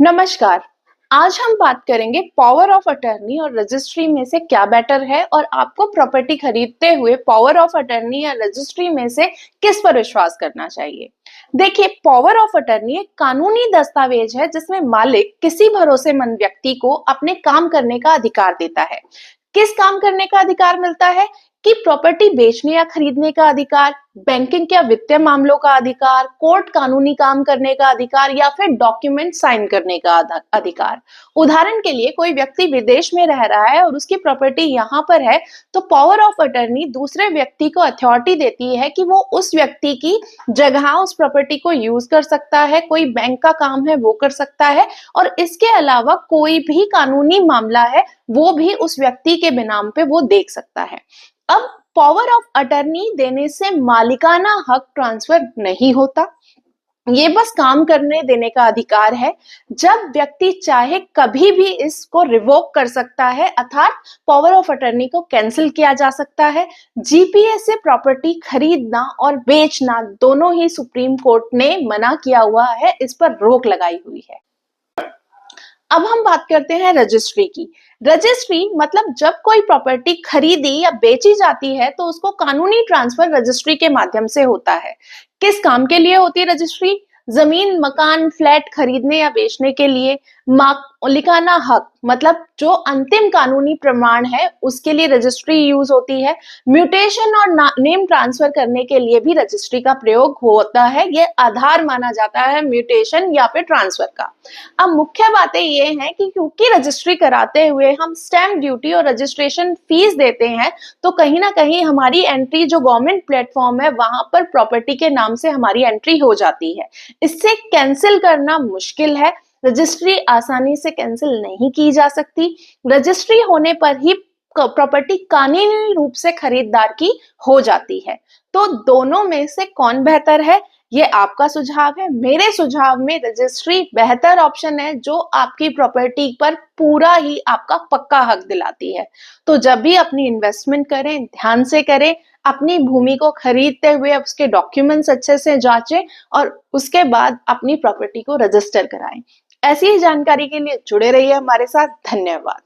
नमस्कार। आज हम बात करेंगे पावर ऑफ अटर्नी और रजिस्ट्री में से क्या बेटर है और आपको प्रॉपर्टी खरीदते हुए पावर ऑफ अटर्नी या रजिस्ट्री में से किस पर विश्वास करना चाहिए। देखिए, पावर ऑफ अटर्नी एक कानूनी दस्तावेज है जिसमें मालिक किसी भरोसेमंद व्यक्ति को अपने काम करने का अधिकार देता है। किस काम करने का अधिकार मिलता है कि प्रॉपर्टी बेचने या खरीदने का अधिकार, बैंकिंग या वित्तीय मामलों का अधिकार, कोर्ट कानूनी काम करने का अधिकार या फिर डॉक्यूमेंट साइन करने का अधिकार। उदाहरण के लिए कोई व्यक्ति विदेश में रह रहा है और उसकी प्रॉपर्टी यहाँ पर है, तो पावर ऑफ अटर्नी दूसरे व्यक्ति को अथॉरिटी देती है कि वो उस व्यक्ति की जगह उस प्रॉपर्टी को यूज कर सकता है, कोई बैंक का काम है वो कर सकता है, और इसके अलावा कोई भी कानूनी मामला है वो भी उस व्यक्ति के बिनाम पे वो देख सकता है। अब पावर ऑफ अटर्नी देने से मालिकाना हक ट्रांसफर नहीं होता, ये बस काम करने देने का अधिकार है। जब व्यक्ति चाहे कभी भी इसको रिवोक कर सकता है, अर्थात पावर ऑफ अटर्नी को कैंसिल किया जा सकता है। जीपीएस से प्रॉपर्टी खरीदना और बेचना दोनों ही सुप्रीम कोर्ट ने मना किया हुआ है, इस पर रोक लगाई हुई है। अब हम बात करते हैं रजिस्ट्री की। रजिस्ट्री मतलब जब कोई प्रॉपर्टी खरीदी या बेची जाती है तो उसको कानूनी ट्रांसफर रजिस्ट्री के माध्यम से होता है। किस काम के लिए होती है रजिस्ट्री? जमीन, मकान, फ्लैट खरीदने या बेचने के लिए। मालिकाना हक मतलब जो अंतिम कानूनी प्रमाण है उसके लिए रजिस्ट्री यूज होती है। म्यूटेशन और नेम ट्रांसफर करने के लिए भी रजिस्ट्री का प्रयोग होता है। ये आधार माना जाता है म्यूटेशन या फिर ट्रांसफर का। अब मुख्य बातें ये हैं कि क्योंकि रजिस्ट्री कराते हुए हम स्टैंप ड्यूटी और रजिस्ट्रेशन फीस देते हैं, तो कहीं ना कहीं हमारी एंट्री जो गवर्नमेंट प्लेटफॉर्म है वहां पर प्रॉपर्टी के नाम से हमारी एंट्री हो जाती है। इससे कैंसिल करना मुश्किल है। रजिस्ट्री आसानी से कैंसिल नहीं की जा सकती। रजिस्ट्री होने पर ही प्रॉपर्टी कानूनी रूप से खरीदार की हो जाती है। तो दोनों में से कौन बेहतर है, ये आपका सुझाव है। मेरे सुझाव में रजिस्ट्री बेहतर ऑप्शन है, जो आपकी प्रॉपर्टी पर पूरा ही आपका पक्का हक दिलाती है। तो जब भी अपनी इन्वेस्टमेंट करें, ध्यान से करें। अपनी भूमि को खरीदते हुए उसके डॉक्यूमेंट्स अच्छे से जांचें और उसके बाद अपनी प्रॉपर्टी को रजिस्टर कराएं। ऐसी ही जानकारी के लिए जुड़े रहिए हमारे साथ। धन्यवाद।